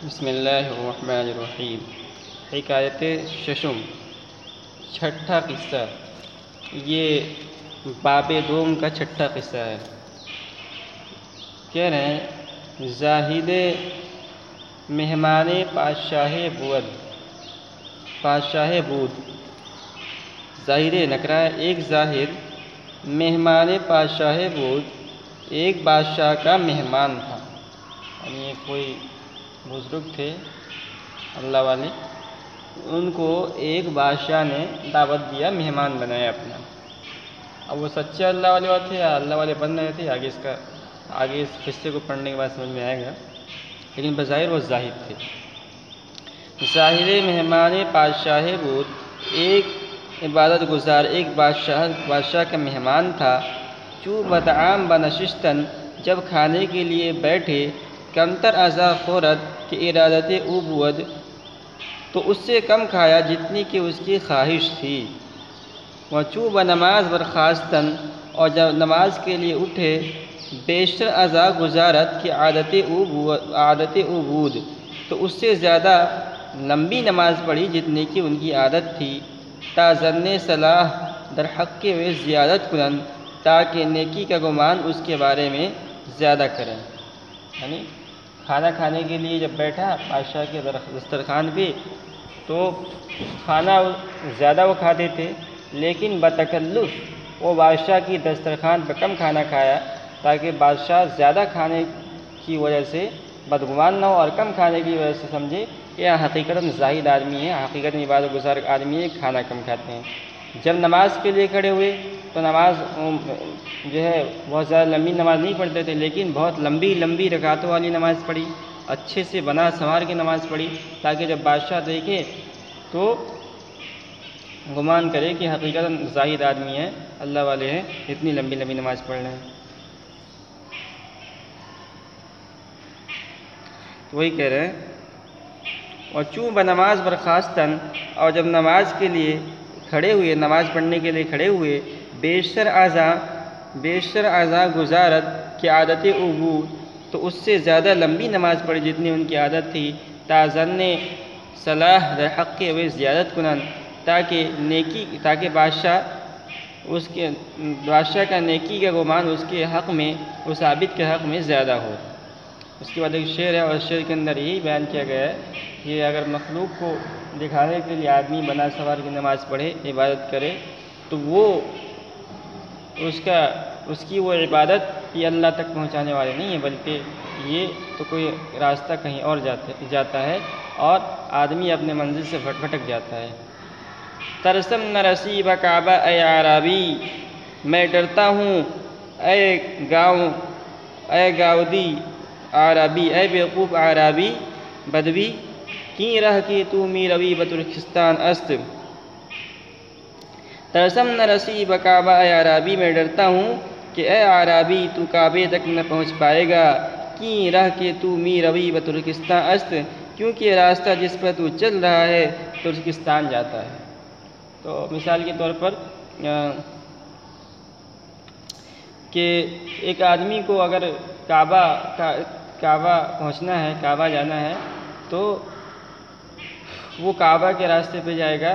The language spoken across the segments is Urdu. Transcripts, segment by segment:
بسم اللہ الرحمن الرحیم۔ حکایت ششم، چھٹا قصہ۔ یہ باب دوم کا چھٹا قصہ ہے۔ کہہ رہے ہیں زاہد مہمان پادشاہ بود۔ ظاہر نکرہ ایک زاہد مہمان پادشاہ بود، ایک بادشاہ کا مہمان تھا۔ یعنی کوئی بزرگ تھے اللہ والے، ان کو ایک بادشاہ نے دعوت دیا، مہمان بنایا اپنا۔ اب وہ سچے اللہ والے تھے یا اللہ والے بن رہے تھے، آگے اس قصے کو پڑھنے کے بعد سمجھ میں آئے گا، لیکن بظاہر وہ زاہد تھے۔ ظاہر مہمان پادشاہ بود، ایک عبادت گزار، ایک بادشاہ کا مہمان تھا۔ چو بطعام بنشستن، جب کھانے کے لیے بیٹھے، کمتر ازا خورت کہ ارادت او بود، تو اس سے کم کھایا جتنی کہ اس کی خواہش تھی۔ وچو بنماز برخاستن، اور جب نماز کے لیے اٹھے، بیشتر ازا گزارت کہ عادت او بود، تو اس سے زیادہ لمبی نماز پڑھی جتنے کی ان کی عادت تھی۔ تا ظن صلاح در حق کے وہ زیادت کنن، تاکہ نیکی کا گمان اس کے بارے میں زیادہ کریں۔ یعنی کھانا کھانے کے لیے جب بیٹھا بادشاہ کے دسترخوان پہ، تو کھانا زیادہ وہ کھاتے تھے، لیکن بتکلف وہ بادشاہ کی دسترخوان پہ کم کھانا کھایا، تاکہ بادشاہ زیادہ کھانے کی وجہ سے بدگمان نہ ہو، اور کم کھانے کی وجہ سے سمجھے کہ یہ حقیقتاً زاہد آدمی ہے، حقیقتاً عبادت گزار آدمی ہے، کھانا کم کھاتے ہیں۔ جب نماز کے لیے کھڑے ہوئے تو نماز جو ہے بہت زیادہ لمبی نماز نہیں پڑھتے تھے، لیکن بہت لمبی رکعتوں والی نماز پڑھی، اچھے سے بنا سنوار کے نماز پڑھی، تاکہ جب بادشاہ دیکھے تو گمان کرے کہ حقیقتاً زاہد آدمی ہے، اللہ والے ہیں، اتنی لمبی نماز پڑھ رہے ہیں۔ وہی کہہ رہے ہیں اور چوں بنماز برخاستن، اور جب نماز کے لیے کھڑے ہوئے، نماز پڑھنے کے لیے کھڑے ہوئے، بیشتر اعضاء گزارت کہ عادت او بود، تو اس سے زیادہ لمبی نماز پڑھی جتنی ان کی عادت تھی۔ تا ظن صلاح در حق کے وہ زیادت کنن، تاکہ بادشاہ کا نیکی کا گمان اس کے حق میں، اس عابد کے حق میں زیادہ ہو۔ اس کے بعد ایک شعر ہے، اور شعر کے اندر یہی بیان کیا گیا ہے کہ اگر مخلوق کو دکھانے کے لیے آدمی بنا سوار کی نماز پڑھے، عبادت کرے، تو وہ اس کی وہ عبادت یہ اللہ تک پہنچانے والے نہیں ہے، بلکہ یہ تو کوئی راستہ کہیں اور جاتا ہے، اور آدمی اپنے منزل سے بھٹک جاتا ہے۔ ترسم نہ رسی بکعبہ اے عرابی، میں ڈرتا ہوں اے گاؤدی عرابی، اے بیوقوف عرابی بدوی، کی رہ کی تو می روی بترکستان است۔ ترسم نہ رسی بکعبہ اے عرابی، میں ڈرتا ہوں کہ اے عرابی تو کعبے تک نہ پہنچ پائے گا۔ کی رہ کے تو می روی بترکستان است، کیونکہ یہ راستہ جس پر تو چل رہا ہے ترکستان جاتا ہے۔ تو مثال کے طور پر کہ ایک آدمی کو اگر کعبہ پہنچنا ہے، کعبہ جانا ہے، تو وہ کعبہ کے راستے پہ جائے گا،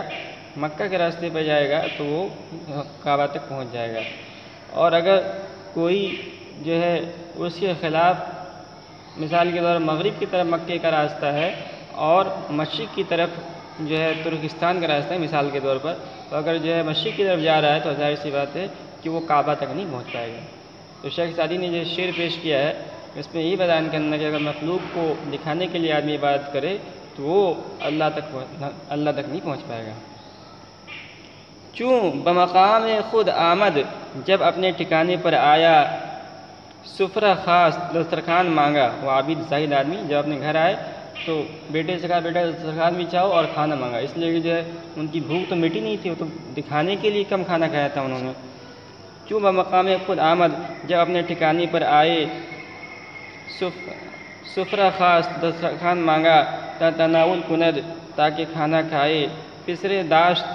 مکہ کے راستے پہ جائے گا، تو وہ کعبہ تک پہنچ جائے گا۔ اور اگر کوئی جو ہے اس کے خلاف، مثال کے طور پر مغرب کی طرف مکے کا راستہ ہے، اور مشرق کی طرف جو ہے ترکستان کا راستہ ہے مثال کے طور پر، تو اگر جو ہے مشرق کی طرف جا رہا ہے تو ظاہر سی بات ہے کہ وہ کعبہ تک نہیں پہنچ پائے گا۔ تو شیخ سعدی نے جو شعر پیش کیا ہے، اس میں یہی بیان کرنا کہ اگر مخلوق کو دکھانے کے لیے آدمی عبادت کرے تو وہ اللہ تک نہیں پہنچ پائے گا۔ چوں بمقام خود آمد، جب اپنے ٹھکانے پر آیا، سفرہ خاص دسترخوان مانگا۔ وہ عابد زاہد آدمی جب اپنے گھر آئے تو بیٹے سے کہا بیٹا دسترخوان بھی چاہو اور کھانا مانگا، اس لیے کہ جو ہے ان کی بھوک تو مٹی نہیں تھی، وہ تو دکھانے کے لیے کم کھانا کھایا تھا انہوں نے۔ چوں بمقام خود آمد، جب اپنے ٹھکانے پر آئے، سفرہ خاص دسترخوان مانگا، تا تناول کند، تاکہ کھانا کھائے۔ پسرے داشت،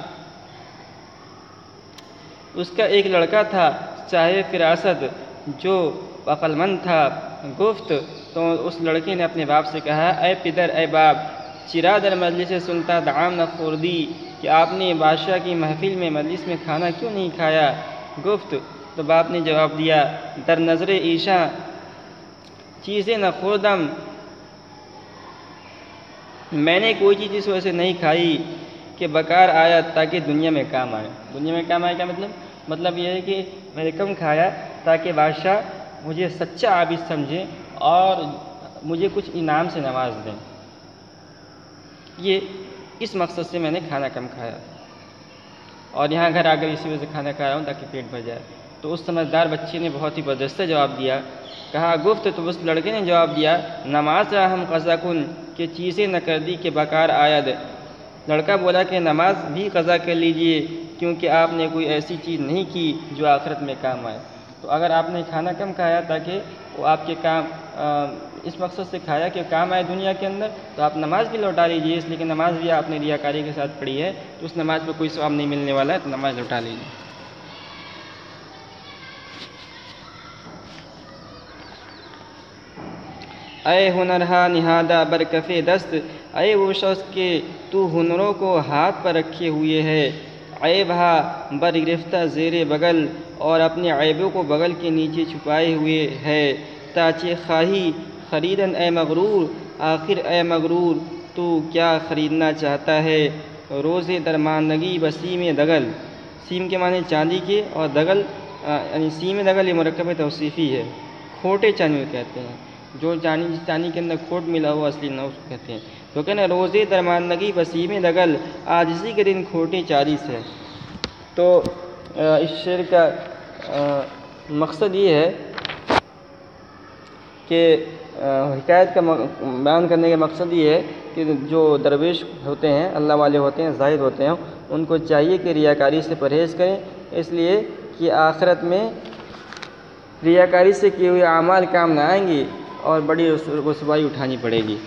اس کا ایک لڑکا تھا صاحب فراست جو عقل مند تھا، گفت تو اس لڑکے نے اپنے باپ سے کہا اے پدر اے باپ چرا در مجلس سلطہ دعام نہ خوردی کہ آپ نے بادشاہ کی محفل میں مجلس میں کھانا کیوں نہیں کھایا؟ گفت تو باپ نے جواب دیا در نظر ایشاں چیزیں نہ خوردم، میں نے کوئی چیز اس وجہ سے نہیں کھائی کہ بکار آیا تاکہ دنیا میں کام آئے۔ دنیا میں کام آئے کیا مطلب یہ ہے کہ میں نے کم کھایا تاکہ بادشاہ مجھے سچا عابد سمجھے اور مجھے کچھ انعام سے نواز دیں، یہ اس مقصد سے میں نے کھانا کم کھایا، اور یہاں گھر آ کر اسی وجہ سے کھانا کھا رہا ہوں تاکہ پیٹ بھر جائے۔ تو اس سمجھدار بچے نے بہت ہی برجستہ جواب دیا، کہا گفت تو اس لڑکے نے جواب دیا نماز را ہم قضا کن کہ چیزیں نہ کر دی کہ بکار آید۔ لڑکا بولا کہ نماز بھی قضا کر لیجئے کیونکہ آپ نے کوئی ایسی چیز نہیں کی جو آخرت میں کام آئے۔ تو اگر آپ نے کھانا کم کھایا تاکہ وہ آپ کے کام اس مقصد سے کھایا کہ کام آئے دنیا کے اندر، تو آپ نماز بھی لوٹا لیجیے، اس لیے کہ نماز بھی آپ نے ریاکاری کے ساتھ پڑھی ہے تو اس نماز پہ کوئی ثواب نہیں ملنے والا ہے، تو نماز لوٹا لیجیے۔ اے ہنرہا نہادہ برکف دست، اے وہ شخص کہ تو ہنروں کو ہاتھ پر رکھے ہوئے ہے، عیب ہا بر گرفتہ زیر بغل، اور اپنے عیبوں کو بغل کے نیچے چھپائے ہوئے ہے، تاچہ خواہی خریدن اے مغرور، آخر اے مغرور تو کیا خریدنا چاہتا ہے؟ روز درماندگی بسیم دغل، سیم کے معنی چاندی کے، اور دغل یعنی سیم دغل یہ مرکب توصیفی ہے، کھوٹے چاندی کو کہتے ہیں، جو چاندی کے اندر کھوٹ ملا ہوا اصلی نہ اس کو کہتے ہیں۔ تو کہنا روزے درماندگی بسیم دغل، عاجزی کے دن کھوٹے چالی سے۔ تو اس شعر کا مقصد یہ ہے کہ حکایت کا بیان کرنے کا مقصد یہ ہے کہ جو درویش ہوتے ہیں، اللہ والے ہوتے ہیں، زاہد ہوتے ہیں، ان کو چاہیے کہ ریاکاری سے پرہیز کریں، اس لیے کہ آخرت میں ریاکاری سے کیے ہوئے اعمال کام نہ آئیں گے اور بڑی رسوائی اٹھانی پڑے گی۔